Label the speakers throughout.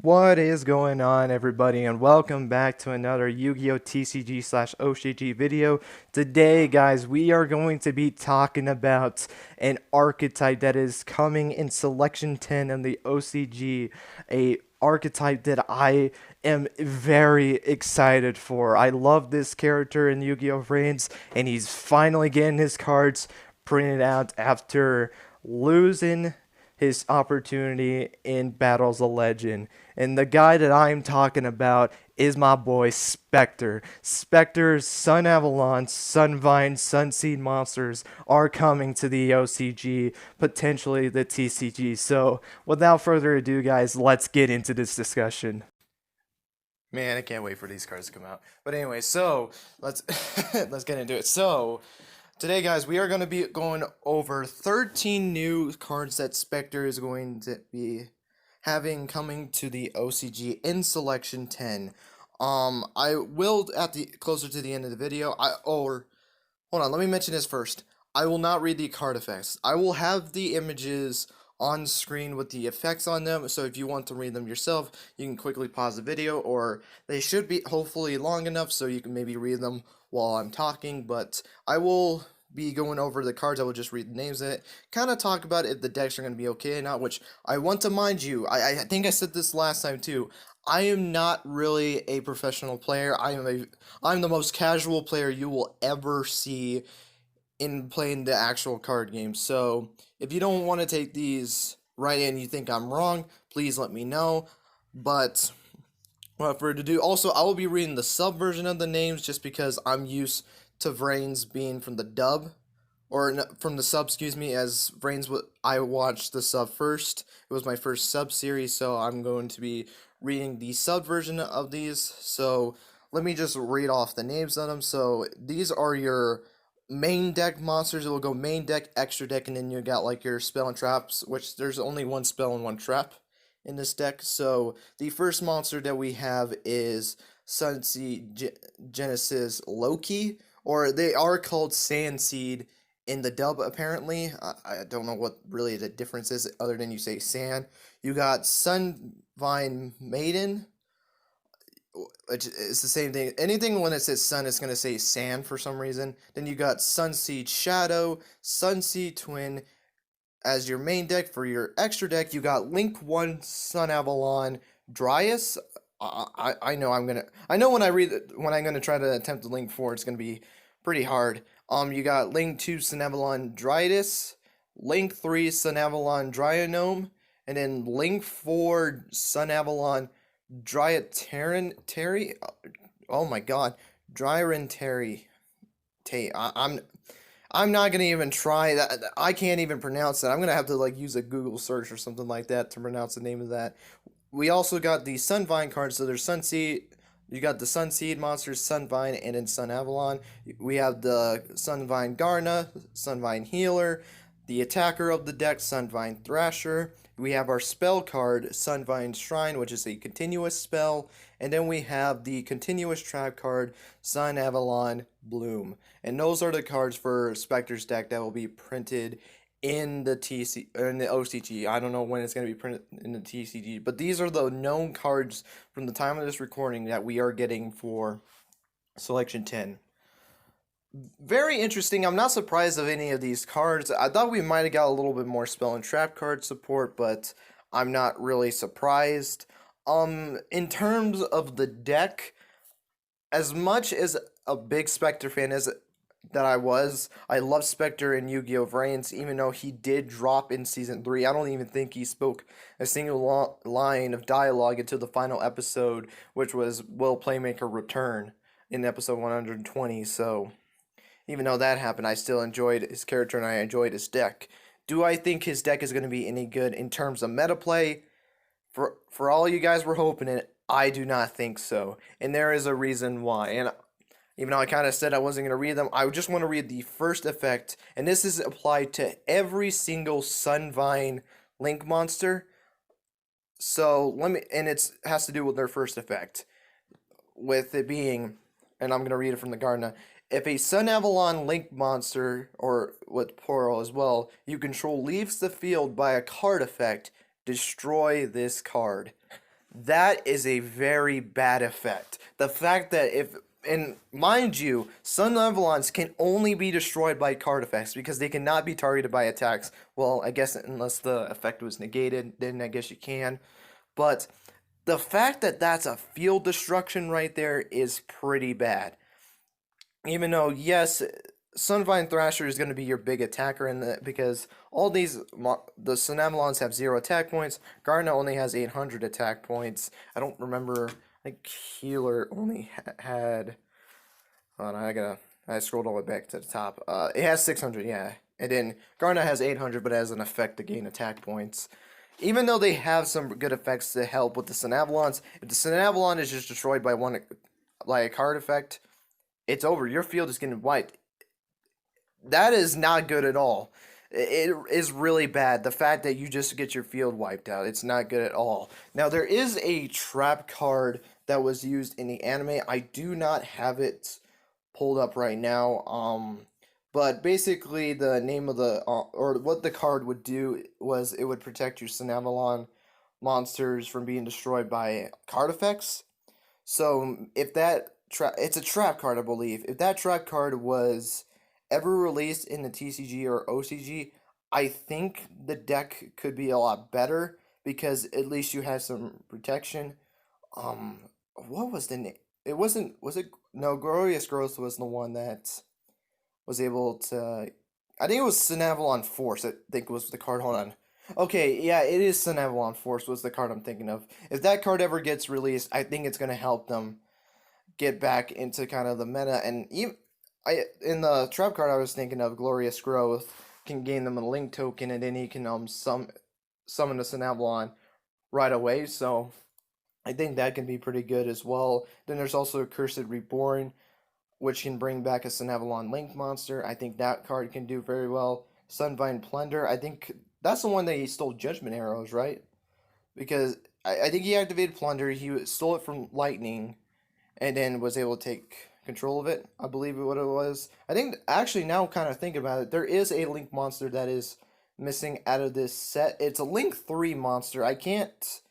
Speaker 1: What is going on, everybody, and welcome back to another Yu-Gi-Oh! TCG slash OCG video. Today, guys, we are going to be talking about an archetype that is coming in Selection 10 in the OCG, a archetype that I am very excited for. I love this character in Yu-Gi-Oh! Reigns, and he's finally getting his cards printed out after losing his opportunity in Battles of Legend. And the guy that I'm talking about is my boy Spectre. Spectre's Sun Avalon, Sunvine, Sunseed monsters are coming to the OCG, potentially the TCG. So, without further ado, guys, let's get into this discussion. Man, I can't wait for these cards to come out. But anyway, so let's let's get into it. So, today, guys, we are going to be going over 13 new cards that Spectre is going to be having coming to the OCG in Selection 10. I will at the closer to the end of the video. Hold on, let me mention this first. I will not read the card effects. I will have the images on screen with the effects on them, so if you want to read them yourself, you can quickly pause the video, or they should be hopefully long enough so you can maybe read them while I'm talking, but I will be going over the cards. I will just read the names of it, kind of talk about if the decks are going to be okay or not, which I want to mind you, I think I said this last time too, I am not really a professional player. I'm the most casual player you will ever see in playing the actual card game. So if you don't want to take these right in, you think I'm wrong, please let me know. But without further ado, also I will be reading the sub version of the names just because I'm used to Vrains being from the dub. Or from the sub, excuse me, as Vrains, I watched the sub first. It was my first sub series, so I'm going to be reading the sub version of these. So let me just read off the names of them. So these are your main deck monsters. It will go main deck, extra deck, and then you got like your spell and traps, which there's only one spell and one trap in this deck. So the first monster that we have is Sunseed Genesis Loki, or they are called Sandseed in the dub apparently. I don't know what really the difference is other than you say sand. You got Sunvine Maiden, which is the same thing. Anything when it says sun, it's gonna say sand for some reason. Then you got Sunseed Shadow, Sunseed Twin as your main deck. For your extra deck, you got Link One, Sun Avalon, Dryas. I know I know when I'm gonna try to attempt to Link 4, it's gonna be pretty hard. You got Link 2, Sun Avalon, Dryas, Link 3, Sun Avalon, Dryanome, and then Link 4, Sun Avalon, Terry. Oh my God, Terry. I'm not gonna even try that. I can't even pronounce that. I'm gonna have to like use a Google search or something like that to pronounce the name of that. We also got the Sunvine cards. So there's Sunseed. You got the Sunseed monsters, Sunvine, and then Sun Avalon. We have the Sunvine Garna, Sunvine Healer, the attacker of the deck, Sunvine Thrasher. We have our spell card, Sunvine Shrine, which is a continuous spell. And then we have the continuous trap card, Sun Avalon Bloom. And those are the cards for Spectre's deck that will be printed in the OCG. I don't know when it's going to be printed in the TCG, but these are the known cards from the time of this recording that we are getting for Selection 10. Very interesting. I'm not surprised of any of these cards. I thought we might have got a little bit more spell and trap card support, but I'm not really surprised. In terms of the deck, as much as a big Spectre fan as that I love Spectre and Yu-Gi-Oh! Reigns, even though he did drop in Season 3. I don't even think he spoke a single line of dialogue until the final episode, which was Will Playmaker return in episode 120, so even though that happened, I still enjoyed his character and I enjoyed his deck. Do I think his deck is going to be any good in terms of meta play? For all you guys were hoping it, I do not think so. And there is a reason why. And even though I kind of said I wasn't going to read them, I just want to read the first effect. And this is applied to every single Sunvine Link monster. So and it has to do with their first effect. With it being, and I'm going to read it from the Gardener. If a Sun Avalon Link monster, or with plural as well, you control leaves the field by a card effect, destroy this card. That is a very bad effect. The fact that if, and mind you, Sun Avalons can only be destroyed by card effects because they cannot be targeted by attacks. Well, I guess unless the effect was negated, then I guess you can. But the fact that that's a field destruction right there is pretty bad. Even though, yes, Sunvine Thrasher is going to be your big attacker in the, because all these, the Sunamelons have 0 attack points. Garna only has 800 attack points. I don't remember, I think Healer only had, hold on, I scrolled all the way back to the top. It has 600, yeah. And then Garna has 800, but has an effect to gain attack points. Even though they have some good effects to help with the Sunavalons, if the Sunavalon is just destroyed by one, like a card effect, it's over. Your field is getting wiped. That is not good at all. It is really bad. The fact that you just get your field wiped out, it's not good at all. Now, there is a trap card that was used in the anime. I do not have it pulled up right now. But basically, the name of the, or what the card would do was it would protect your Cinnamon monsters from being destroyed by card effects. So, if that, it's a trap card, I believe. If that trap card was ever released in the TCG or OCG, I think the deck could be a lot better because at least you have some protection. What was the name? It wasn't. Was it? No, Glorious Growth was the one that was able to. I think it was Synavalon Force. I think was the card. Hold on. Okay, yeah, it is Synavalon Force was the card I'm thinking of. If that card ever gets released, I think it's gonna help them get back into kind of the meta. And even in the trap card I was thinking of, Glorious Growth can gain them a link token, and then he can summon the Synavalon right away. So I think that can be pretty good as well. Then there's also Cursed Reborn, which can bring back a Synavalon Link monster. I think that card can do very well. Sunvine Plunder, I think that's the one that he stole Judgment Arrows, right? Because I think he activated Plunder, he stole it from Lightning, and then was able to take control of it, I believe what it was. I think, actually, now kind of thinking about it, there is a Link monster that is missing out of this set. It's a Link 3 monster. I can't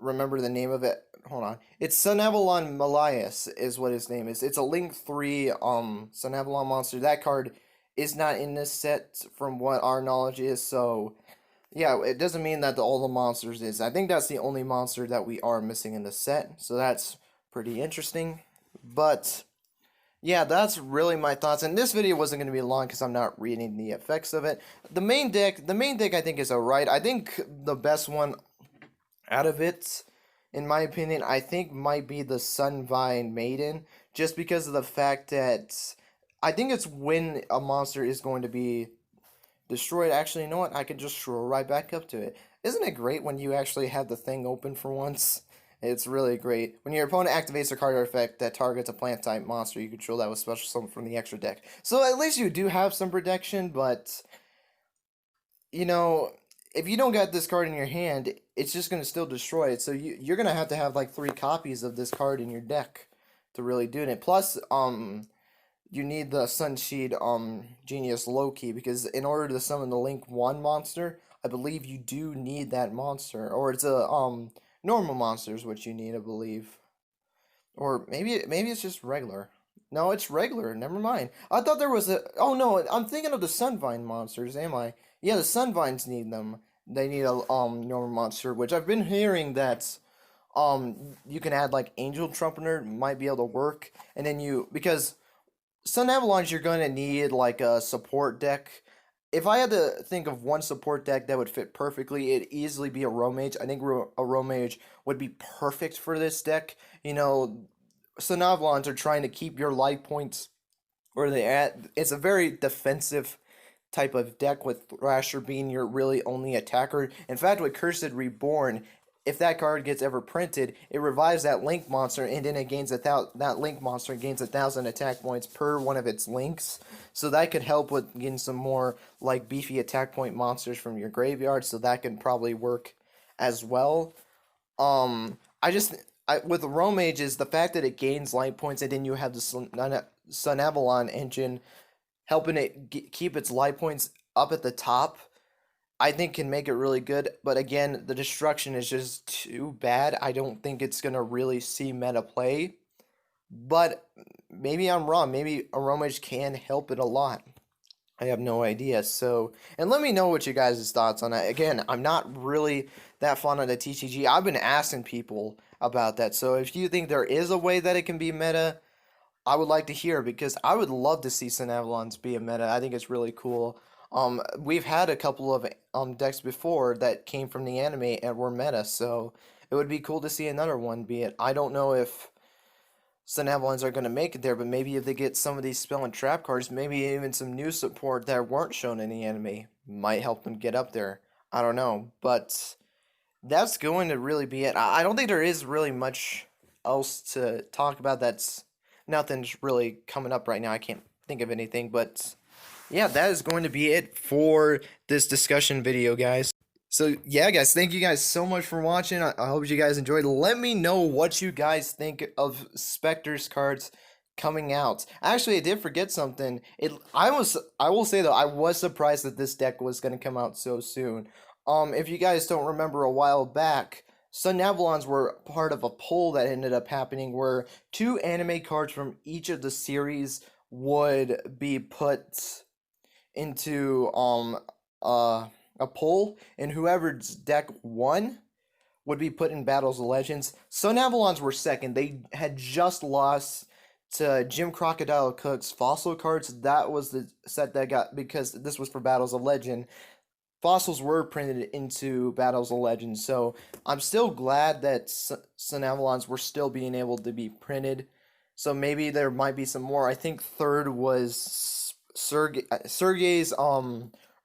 Speaker 1: remember the name of it. Hold on. It's Sunavalon Malias is what his name is. It's a Link 3 Sunavalon monster. That card is not in this set from what our knowledge is, so yeah, it doesn't mean that all the monsters is. I think that's the only monster that we are missing in the set, so that's pretty interesting. But yeah, that's really my thoughts. And this video wasn't going to be long because I'm not reading the effects of it. The main deck I think is alright. I think the best one out of it, in my opinion, I think might be the Sunvine Maiden, just because of the fact that I think it's when a monster is going to be destroyed. Actually, you know what? I can just scroll right back up to it. Isn't it great when you actually have the thing open for once? It's really great. When your opponent activates a card or effect that targets a plant-type monster, you control that with special summon from the extra deck. So at least you do have some protection, but, you know, if you don't got this card in your hand, it's just going to still destroy it. So you're going to have like 3 copies of this card in your deck to really do it. Plus, you need the Sunsheed Genius Loki, because in order to summon the Link 1 monster, I believe you do need that monster. Or it's a normal monsters which you need, I believe. Or maybe it's just regular. No, it's regular. Never mind. I thought there was a... Oh, no. I'm thinking of the Sunvine monsters, am I? Yeah, the Sunvines need them. They need a normal monster, which I've been hearing that you can add, like, Angel Trumpeter might be able to work. And then you... Because Sun Avalanche, you're going to need, like, a support deck. If I had to think of one support deck that would fit perfectly, it'd easily be a Romage. I think a Romage would be perfect for this deck. You know, Sunavalons are trying to keep your life points where they're at. It's a very defensive type of deck, with Thrasher being your really only attacker. In fact, with Cursed Reborn, if that card gets ever printed, it revives that Link monster, and then it gains that Link monster gains 1,000 attack points per one of its links. So that could help with getting some more like beefy attack point monsters from your graveyard. So that could probably work as well. With the Romages, the fact that it gains light points, and then you have the Sunavalon engine helping it keep its light points up at the top, I think can make it really good. But again, the destruction is just too bad. I don't think it's gonna really see meta play. But maybe I'm wrong. Maybe Aromage can help it a lot. I have no idea. So, and let me know what you guys' thoughts on that. Again, I'm not really that fond of the TCG. I've been asking people about that. So, if you think there is a way that it can be meta, I would like to hear because I would love to see Cinevalons be a meta. I think it's really cool. We've had a couple of decks before that came from the anime and were meta, so it would be cool to see another one be it. I don't know if Cinevalons are going to make it there, but maybe if they get some of these spell and trap cards, maybe even some new support that weren't shown in the anime might help them get up there. I don't know, but that's going to really be it. I don't think there is really much else to talk about. That's nothing's really coming up right now. I can't think of anything, but yeah, that is going to be it for this discussion video, guys. So yeah, guys, thank you guys so much for watching. I hope you guys enjoyed. Let me know what you guys think of Spectre's cards coming out. Actually, I did forget something. I will say though, I was surprised that this deck was going to come out so soon. If you guys don't remember, a while back, Sun Avalons were part of a poll that ended up happening where 2 anime cards from each of the series would be put into a poll, and whoever's deck won would be put in Battles of Legends. Sun Avalons were second. They had just lost to Jim Crocodile Cook's Fossil cards. That was the set that got, because this was for Battles of Legend. Fossils were printed into Battles of Legends, so I'm still glad that Sun Avalons were still being able to be printed. So maybe there might be some more. I think third was Sergey's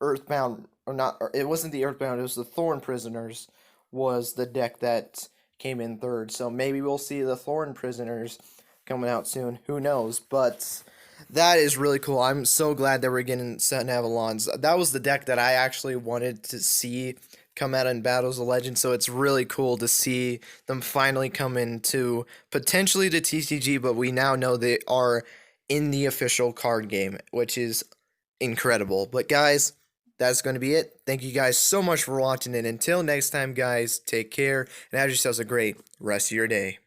Speaker 1: Earthbound, or not, or it wasn't the Earthbound, it was the Thorn Prisoners was the deck that came in third. So maybe we'll see the Thorn Prisoners coming out soon. Who knows? But that is really cool. I'm so glad that we're getting Sun Avalons. That was the deck that I actually wanted to see come out in Battles of Legends, so it's really cool to see them finally come into potentially the TCG, but we now know they are in the official card game, which is incredible. But guys, that's going to be it. Thank you guys so much for watching, and until next time, guys, take care and have yourselves a great rest of your day.